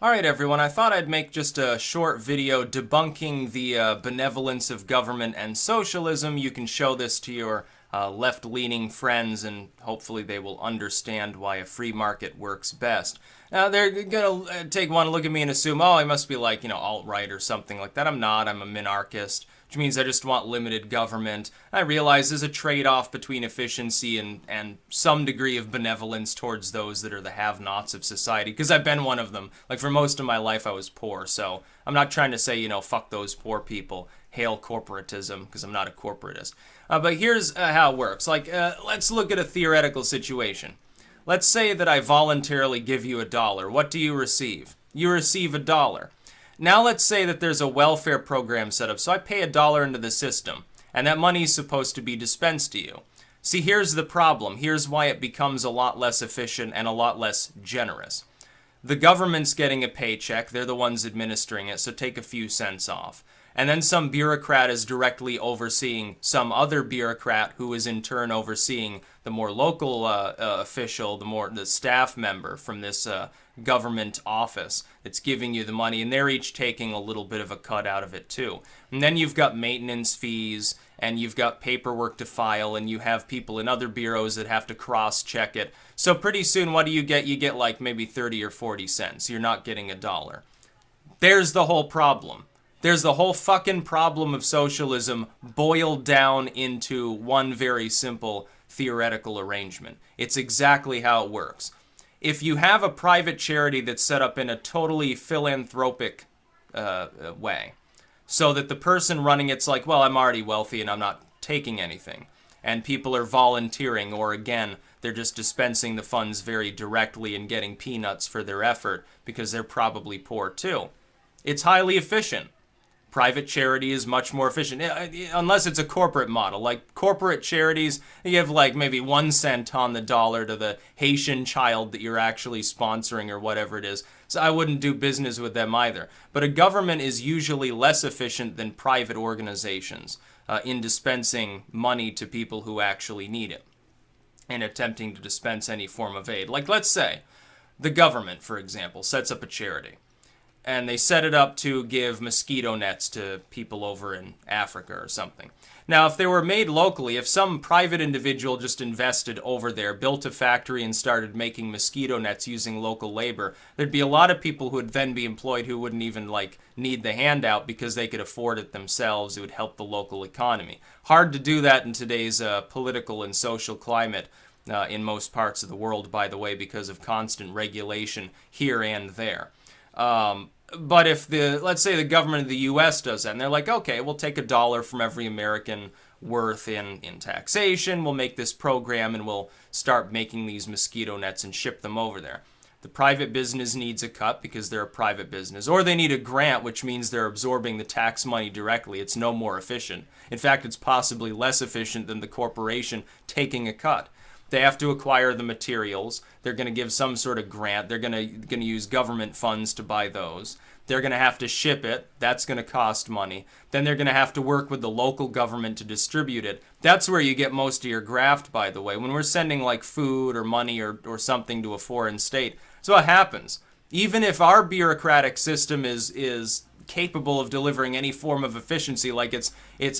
Alright everyone, I thought I'd make just a short video debunking the benevolence of government and socialism. You can show this to your left-leaning friends and hopefully they will understand why a free market works best. Now they're gonna take one look at me and assume, oh, I must be like, alt-right or something like that. I'm not, I'm a minarchist, which means I just want limited government. I realize there's a trade-off between efficiency and some degree of benevolence towards those that are the have-nots of society, because I've been one of them. Like, for most of my life I was poor, so I'm not trying to say, fuck those poor people, hail corporatism, because I'm not a corporatist. But here's how it works. Let's look at a theoretical situation. Let's say that I voluntarily give you $1. What do you receive? You receive $1. Now let's say that there's a welfare program set up, so I pay $1 into the system, and that money is supposed to be dispensed to you. See, here's the problem. Here's why it becomes a lot less efficient and a lot less generous. The government's getting a paycheck, they're the ones administering it, so take a few cents off. And then some bureaucrat is directly overseeing some other bureaucrat who is in turn overseeing the more local official, the staff member from this government office that's giving you the money, and they're each taking a little bit of a cut out of it too. And then you've got maintenance fees, and you've got paperwork to file, and you have people in other bureaus that have to cross-check it. So pretty soon, what do you get? You get like maybe 30 or 40 cents. You're not getting $1. There's the whole problem. There's the whole fucking problem of socialism boiled down into one very simple theoretical arrangement. It's exactly how it works. If you have a private charity that's set up in a totally philanthropic way, so that the person running it's like, well, I'm already wealthy and I'm not taking anything, and people are volunteering, or again, they're just dispensing the funds very directly and getting peanuts for their effort because they're probably poor too. It's highly efficient. Private charity is much more efficient, unless it's a corporate model. Like corporate charities, you give like maybe 1 cent on the dollar to the Haitian child that you're actually sponsoring or whatever it is. So I wouldn't do business with them either. But a government is usually less efficient than private organizations in dispensing money to people who actually need it and attempting to dispense any form of aid. Like, let's say the government, for example, sets up a charity. And they set it up to give mosquito nets to people over in Africa or something. Now, if they were made locally, if some private individual just invested over there, built a factory and started making mosquito nets using local labor, there'd be a lot of people who would then be employed who wouldn't even, need the handout because they could afford it themselves. It would help the local economy. Hard to do that in today's political and social climate in most parts of the world, by the way, because of constant regulation here and there. But if let's say the government of the U.S. does that, and they're like, okay, we'll take $1 from every American worth in taxation, we'll make this program, and we'll start making these mosquito nets and ship them over there. The private business needs a cut because they're a private business, or they need a grant, which means they're absorbing the tax money directly. It's no more efficient. In fact, it's possibly less efficient than the corporation taking a cut. They have to acquire the materials. They're going to give some sort of grant. They're going to use government funds to buy those. They're going to have to ship it. That's going to cost money. Then they're going to have to work with the local government to distribute it. That's where you get most of your graft, by the way. When we're sending like food or money or something to a foreign state, so what happens? Even if our bureaucratic system is capable of delivering any form of efficiency, like it's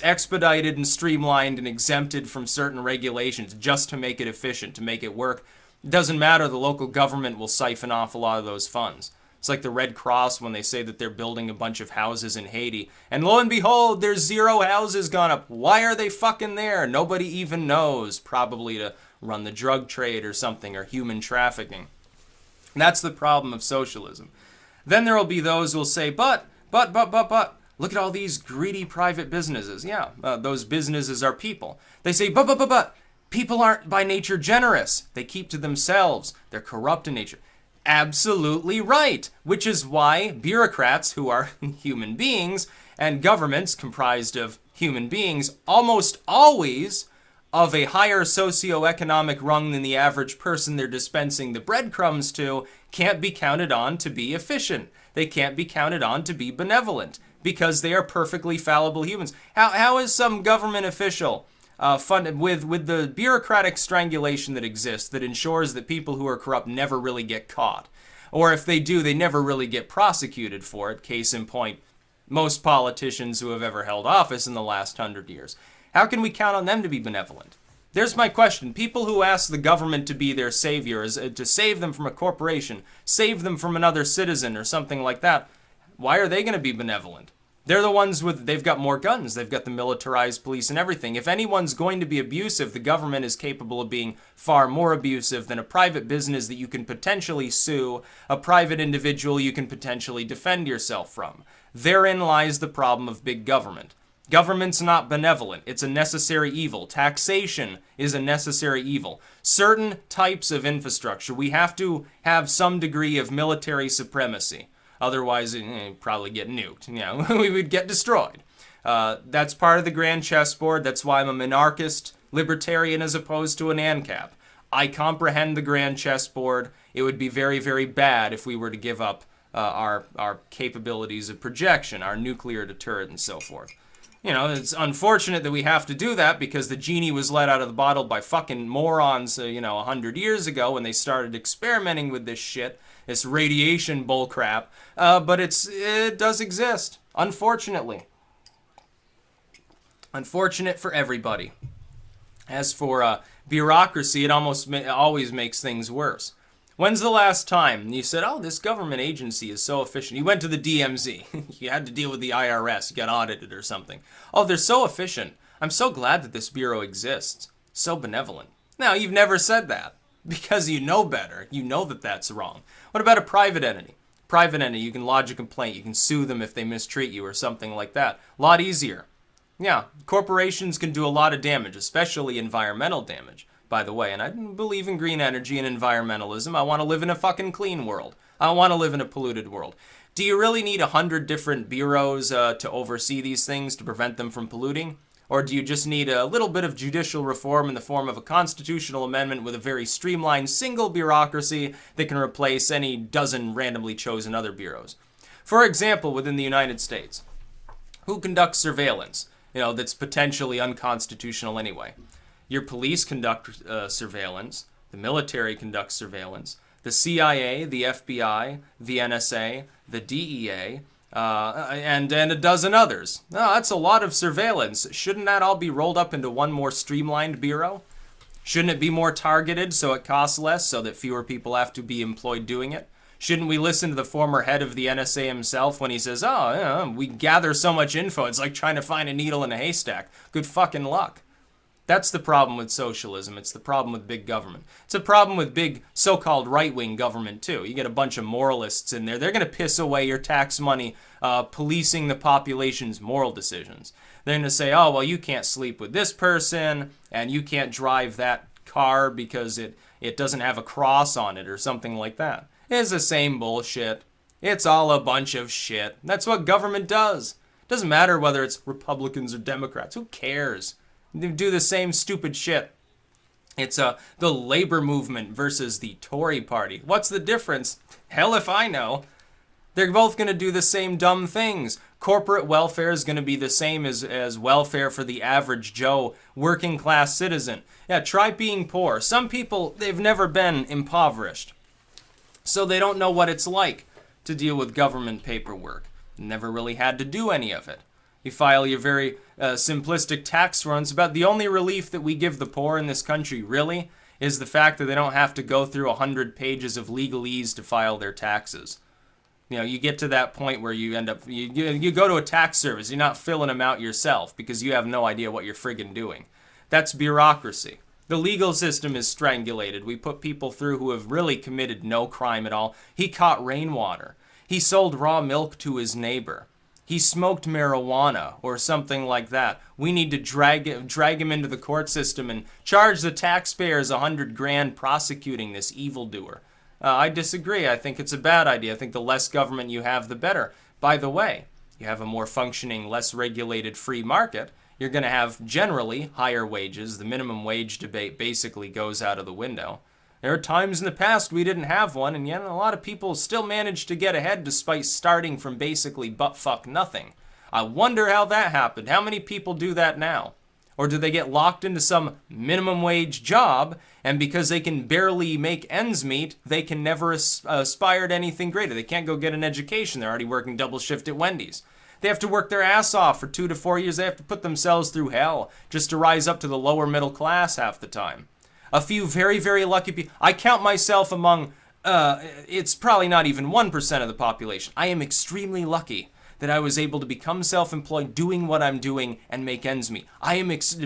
expedited and streamlined and exempted from certain regulations just to make it efficient, to make it work, it doesn't matter, the local government will siphon off a lot of those funds. It's like the Red Cross when they say that they're building a bunch of houses in Haiti, and lo and behold, there's 0 houses gone up. Why are they fucking there? Nobody even knows, probably to run the drug trade or something, or human trafficking. And that's the problem of socialism. Then there will be those who will say, but, look at all these greedy private businesses. Yeah, those businesses are people. They say, but, people aren't by nature generous. They keep to themselves. They're corrupt in nature. Absolutely right. Which is why bureaucrats, who are human beings, and governments comprised of human beings, almost always of a higher socioeconomic rung than the average person they're dispensing the breadcrumbs to, can't be counted on to be efficient. They can't be counted on to be benevolent because they are perfectly fallible humans. How is some government official funded with the bureaucratic strangulation that exists that ensures that people who are corrupt never really get caught? Or if they do, they never really get prosecuted for it. Case in point, most politicians who have ever held office in the last 100 years. How can we count on them to be benevolent? There's my question. People who ask the government to be their savior, to save them from a corporation, save them from another citizen or something like that, why are they going to be benevolent? They're the ones they've got more guns, they've got the militarized police and everything. If anyone's going to be abusive, the government is capable of being far more abusive than a private business that you can potentially sue, a private individual you can potentially defend yourself from. Therein lies the problem of big government. Government's not benevolent. It's a necessary evil. Taxation is a necessary evil. Certain types of infrastructure, we have to have some degree of military supremacy. Otherwise, it'd probably get nuked. We would get destroyed. That's part of the grand chessboard. That's why I'm a monarchist libertarian as opposed to an ANCAP. I comprehend the grand chessboard. It would be very, very bad if we were to give up our capabilities of projection, our nuclear deterrent, and so forth. It's unfortunate that we have to do that because the genie was let out of the bottle by fucking morons, 100 years ago when they started experimenting with this shit, this radiation bullcrap. But it does exist, unfortunately. Unfortunate for everybody. As for bureaucracy, it always makes things worse. When's the last time you said, oh, this government agency is so efficient? You went to the DMZ. You had to deal with the IRS. You got audited or something. Oh, they're so efficient. I'm so glad that this bureau exists. So benevolent. Now, you've never said that because you know better. You know that that's wrong. What about a private entity? Private entity, you can lodge a complaint. You can sue them if they mistreat you or something like that. A lot easier. Yeah, corporations can do a lot of damage, especially environmental damage. By the way, and I believe in green energy and environmentalism. I want to live in a fucking clean world. I don't want to live in a polluted world. Do you really need 100 different bureaus to oversee these things to prevent them from polluting? Or do you just need a little bit of judicial reform in the form of a constitutional amendment with a very streamlined single bureaucracy that can replace any dozen randomly chosen other bureaus? For example, within the United States, who conducts surveillance? That's potentially unconstitutional anyway. Your police conduct surveillance, the military conducts surveillance, the CIA, the FBI, the NSA, the DEA, and a dozen others. Oh, that's a lot of surveillance. Shouldn't that all be rolled up into one more streamlined bureau? Shouldn't it be more targeted so it costs less, so that fewer people have to be employed doing it? Shouldn't we listen to the former head of the NSA himself when he says, we gather so much info, it's like trying to find a needle in a haystack. Good fucking luck. That's the problem with socialism. It's the problem with big government. It's a problem with big so-called right-wing government, too. You get a bunch of moralists in there. They're going to piss away your tax money policing the population's moral decisions. They're going to say, oh, well, you can't sleep with this person, and you can't drive that car because it doesn't have a cross on it or something like that. It's the same bullshit. It's all a bunch of shit. That's what government does. It doesn't matter whether it's Republicans or Democrats. Who cares? They do the same stupid shit. It's the labor movement versus the Tory party. What's the difference? Hell if I know. They're both going to do the same dumb things. Corporate welfare is going to be the same as welfare for the average Joe working class citizen. Yeah, try being poor. Some people, they've never been impoverished. So they don't know what it's like to deal with government paperwork. Never really had to do any of it. You file your very simplistic tax runs. About the only relief that we give the poor in this country, really, is the fact that they don't have to go through 100 pages of legalese to file their taxes. You get to that point where you end up, you go to a tax service, you're not filling them out yourself because you have no idea what you're friggin' doing. That's bureaucracy. The legal system is strangulated. We put people through who have really committed no crime at all. He caught rainwater. He sold raw milk to his neighbor. He smoked marijuana or something like that. We need to drag him into the court system and charge the taxpayers $100,000 prosecuting this evildoer. I disagree. I think it's a bad idea. I think the less government you have, the better. By the way, you have a more functioning, less regulated free market, you're going to have generally higher wages. The minimum wage debate basically goes out of the window. There are times in the past we didn't have one, and yet a lot of people still managed to get ahead despite starting from basically butt-fuck nothing. I wonder how that happened. How many people do that now? Or do they get locked into some minimum wage job, and because they can barely make ends meet, they can never aspire to anything greater? They can't go get an education. They're already working double shift at Wendy's. They have to work their ass off for 2 to 4 years. They have to put themselves through hell just to rise up to the lower middle class half the time. A few very, very lucky people. I count myself among, it's probably not even 1% of the population. I am extremely lucky that I was able to become self-employed, doing what I'm doing, and make ends meet.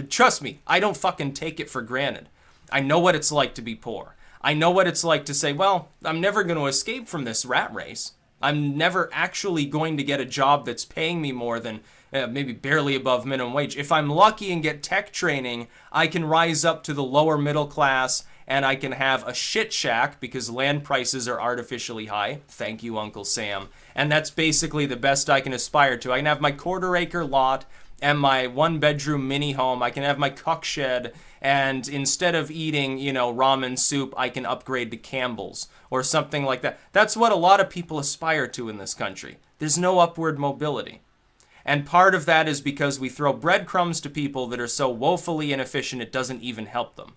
Trust me, I don't fucking take it for granted. I know what it's like to be poor. I know what it's like to say, well, I'm never going to escape from this rat race. I'm never actually going to get a job that's paying me more than maybe barely above minimum wage. If I'm lucky and get tech training, I can rise up to the lower middle class, and I can have a shit shack because land prices are artificially high. Thank you, Uncle Sam. And that's basically the best I can aspire to. I can have my quarter-acre lot and my one-bedroom mini home. I can have my cook shed, and instead of eating, ramen soup, I can upgrade to Campbell's or something like that. That's what a lot of people aspire to in this country. There's no upward mobility. And part of that is because we throw breadcrumbs to people that are so woefully inefficient it doesn't even help them.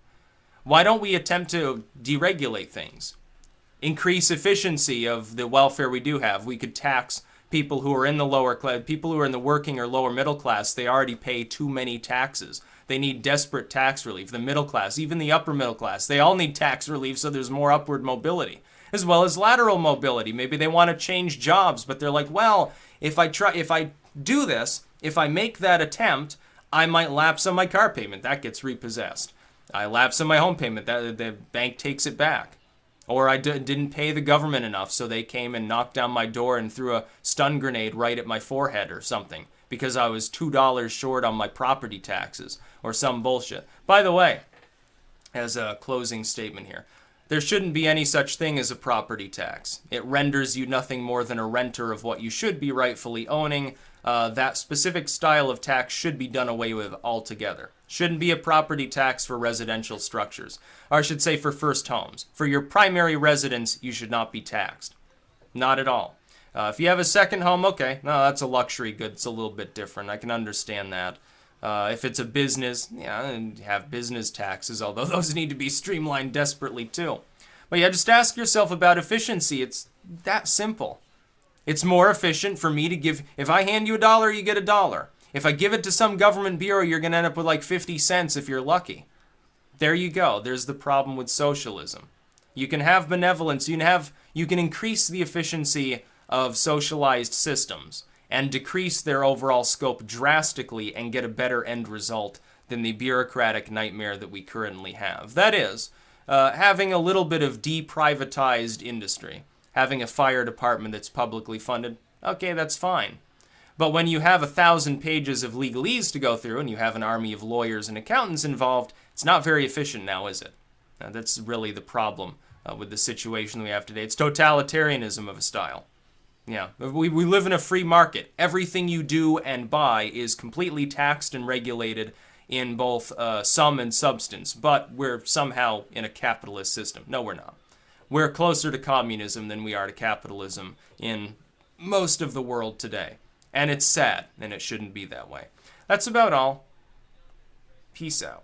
Why don't we attempt to deregulate things? Increase efficiency of the welfare we do have. We could tax people who are in the lower class, people who are in the working or lower middle class. They already pay too many taxes. They need desperate tax relief. The middle class, even the upper middle class, they all need tax relief so there's more upward mobility, as well as lateral mobility. Maybe they want to change jobs, but they're like, well, if I do this, if I make that attempt, I might lapse on my car payment. That gets repossessed. I lapse on my home payment. The bank takes it back. Or I didn't pay the government enough, so they came and knocked down my door and threw a stun grenade right at my forehead or something because I was $2 short on my property taxes or some bullshit. By the way, as a closing statement here, there shouldn't be any such thing as a property tax. It renders you nothing more than a renter of what you should be rightfully owning. That specific style of tax should be done away with altogether. Shouldn't be a property tax for residential structures. Or I should say for first homes. For your primary residence, you should not be taxed. Not at all. If you have a second home, okay. No, that's a luxury good. It's a little bit different. I can understand that. If it's a business, yeah, and have business taxes, although those need to be streamlined desperately too. But yeah, just ask yourself about efficiency. It's that simple. It's more efficient for me to give, if I hand you $1, you get $1. If I give it to some government bureau, you're going to end up with like 50 cents if you're lucky. There you go. There's the problem with socialism. You can have benevolence. You can increase the efficiency of socialized systems and decrease their overall scope drastically and get a better end result than the bureaucratic nightmare that we currently have. That is, having a little bit of deprivatized industry. Having a fire department that's publicly funded, okay, that's fine. But when you have 1,000 pages of legalese to go through and you have an army of lawyers and accountants involved, it's not very efficient now, is it? That's really the problem with the situation we have today. It's totalitarianism of a style. Yeah, we live in a free market. Everything you do and buy is completely taxed and regulated in both sum and substance, but we're somehow in a capitalist system. No, we're not. We're closer to communism than we are to capitalism in most of the world today. And it's sad, and it shouldn't be that way. That's about all. Peace out.